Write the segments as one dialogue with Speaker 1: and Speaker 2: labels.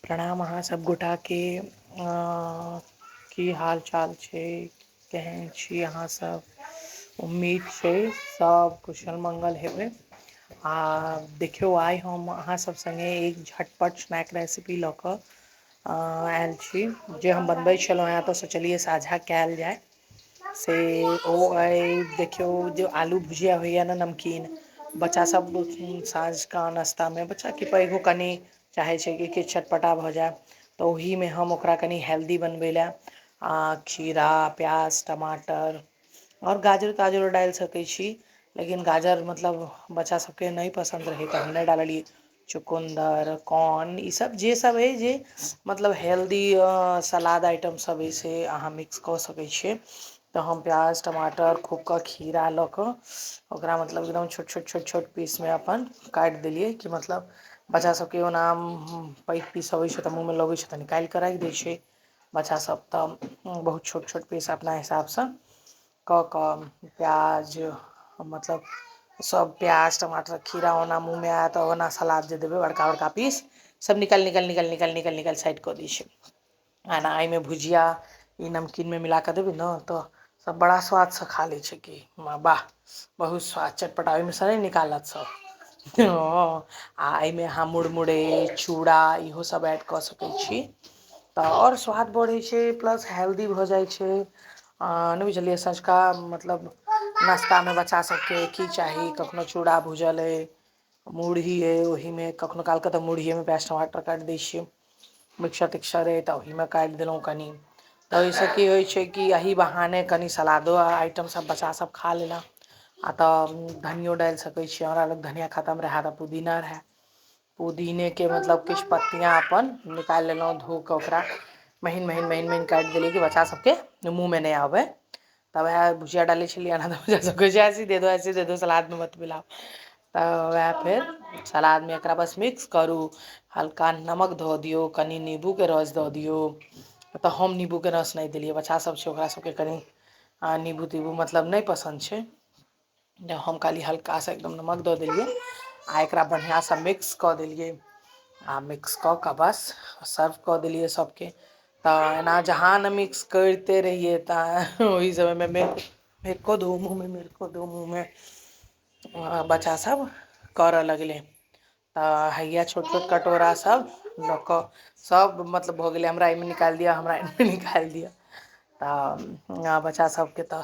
Speaker 1: प्रणाम अहाँ सब गोटा के की हाल चाल छै, केहन छी अहाँ सब। उम्मीद छै सब कुशल मंगल हेबै। देखियौ आइ हम अहाँ सब संगे एक झटपट स्नैक रेसिपी लऽ कऽ आयल छी, जे हम बनबै छलहुँ हेँ तऽ सोचलिए साझा कयल जाय। से ओ अइ देखियौ, जे आलू भुजिया होइए ने नमकीन, बच्चा सब साँझका नाश्तामे, बच्चा कि पैघो कनि चाहै छै कि किछु चटपटा भऽ जाय, तऽ ओहिमे हम ओकरा कनि हेल्दी बनबै लए खीरा, प्याज, टमाटर और गाजर ताजरो डालि सकै छी, लेकिन गाजर मतलब बच्चा सबके नहि पसन्द रहै तऽ हम नहि डाललियै। चुकन्दर, कॉर्न, ई सब जे सब अइ जे मतलब हेल्दी सलाद आइटम सब अइ से अहाँ मिक्स कऽ सकै छियै। तऽ हम प्याज टमाटर खूब कऽ खीरा लऽ कऽ ओकरा मतलब एकदम छोट छोट छोट छोट पीसमे अपन काटि देलियै, कि मतलब बच्चा सबके ओना पैघ पीस अबै छै तऽ मुँहमे लगै छै तऽ निकालि कऽ राखि दै छै। बच्चासभ तऽ बहुत छोट छोट पीस अपना हिसाबसँ कऽ कऽ प्याज मतलब सब प्याज टमाटर खीरा ओना मुँहमे आयत, ओना सलाद जे देबै बड़का बड़का पीस सब निकालि साइड कऽ दै छै। आ एहिमे भुजिया ई नमकीनमे मिला कऽ देबै ने तऽ सब बड़ा स्वादसँ खा लै छै कि वाह बहुत स्वाद चटपटा, ओहिमे सँ नहि निकालत सब। आ एहिमे अहाँ मुरमुरे चूड़ा इहो सब ऐड कऽ सकै छी, तऽ आओर स्वाद बढ़ै छै, प्लस हेल्दी भऽ जाइ छै। नहि बुझलियै, सँझुका मतलब नाश्तामे बच्चा सबके की चाही, कखनो चूड़ा भूजल अइ, मुरही अइ, ओहिमे कखनो कालके तऽ मुरहिएमे प्याज टमाटर काटि दै छियै। मिक्सचर तिक्सचर अइ तऽ ओहिमे काटि देलहुँ कनि, तऽ ओहिसँ की होइ छै कि एही बहाने कनि सलादो आइटम सब बच्चा सब खा लेलक। आ तऽ धनियो डालि सकै छियै, हमरा लग धनिया खतम रहै तऽ पुदीना रहै, पुदीनेके मतलब किछु पत्तियाँ अपन निकालि लेलहुँ, धो कऽ ओकरा महीन महीन महीन महीन काटि देलियै कि बच्चा सबके मुँहमे नहि आबै। तब वएह भुजिया डालै छलियै ने तऽ बच्चा सब कहै छै ऐसे दे दो सलाद में मत मिलाओ। तऽ वएह फेर सलादमे एकरा बस मिक्स करू, हल्का नमक धऽ दियौ, कनि नींबूके रस दऽ दियौ, तऽ हम नींबूके रस नहि देलियै, बच्चा सब छै ओकरा सबके कनि नींबू तीबू मतलब नहि पसन्द छै, हम खाली हल्का सा एकदम नमक दऽ देलियै आ एकरा बढ़िआँसँ मिक्स कऽ देलियै। आ मिक्स कऽ कऽ बस सर्व कऽ देलियै सबके। तऽ एना जहाँ ने मिक्स करिते रहियै तऽ ओहि समयमे मेको दो मुँह में, मेरे को दो मुँह में बच्चा सब करऽ लगलै। तऽ हैया छोट छोट कटोरा सब लऽ कऽ सब मतलब भऽ गेलै, हमरा एहिमे निकालि दिअ, हमरा एहिमे निकालि दिअ। तऽ बच्चा सबके तऽ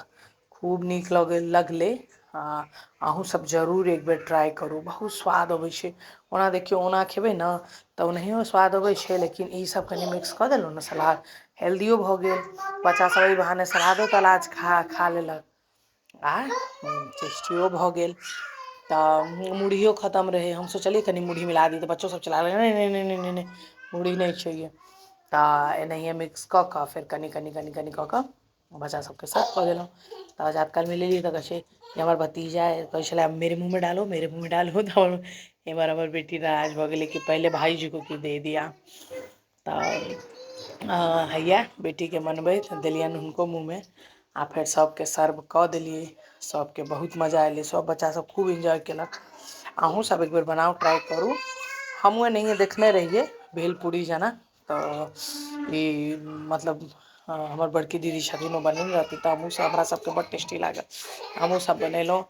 Speaker 1: खूब नीक लगलै। अहूँ सब जरूर एक बेर ट्राइ करू, बहुत स्वाद अबै छै। ओना देखियौ, ओना खेबै ने तऽ ओनाहियो स्वाद अबै छै, लेकिन ईसभ कनि मिक्स कऽ देलहुँ ने सलाद, हेल्दियो भऽ गेल, बच्चासभ एहि बहाने सलादो तलाद खा लेलक आ टेस्टियो भऽ गेल। तऽ मुरहियो खतम रहै, हम सोचलियै कनि मुरही मिला दी तऽ बच्चो सब चिल्लाबै नहि मुरही नहीं चाहिए। तऽ एनाहिए मिक्स कऽ कऽ फेर कनि कनि कनि कनि कऽ कऽ बच्चा सबके सर्व कऽ देलहुँ। तऽ आजात कालमे लेलियै तऽ कहै छै कि हमर भतीजा कहै छलै मेरे मुँह में डालो, मेरे मुँह में डालो, तऽ एमहर हमर बेटी नाराज भऽ गेलै कि पहिले भाईजी को क्यों दे दिया। तऽ हैया बेटीके मनबैत देलियनि हुनको मुँहमे, आ फेर सभके सर्व कऽ देलियै। सबके बहुत मजा एलै, सब बच्चा सब खूब एन्जॉय केलक। अहूँ सब एक बेर बनाउ, ट्राइ करू। हमहूँ एनाहिए देखने रहियै भेलपूरी जेना, तऽ ई मतलब हमर बड़की दीदी छथिन ओ बनेने रहथिन तऽ हमहूँसभ, हमरा सबके बड्ड टेस्टी लागल, हमहूँसभ बनेलहुँ।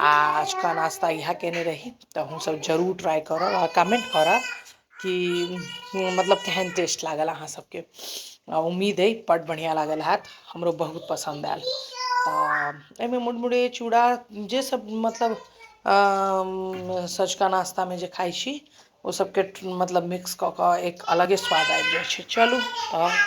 Speaker 1: आ अजुका नाश्ता इएह कयने रही, तऽ अहूँसभ जरूर ट्राइ करब आ कमेंट करब कि मतलब केहन टेस्ट लागल अहाँ सबके। उम्मीद अइ बड्ड बढ़िआँ लागल हैत, हमरो बहुत पसन्द आयल। तऽ एहिमे मुरमुरे चूड़ा जे सब मतलब सँझुका नाश्तामे जे खाइ छी ओ सबके मतलब मिक्स कऽ कऽ एक अलगे स्वाद आबि जाइ छै। चलू तऽ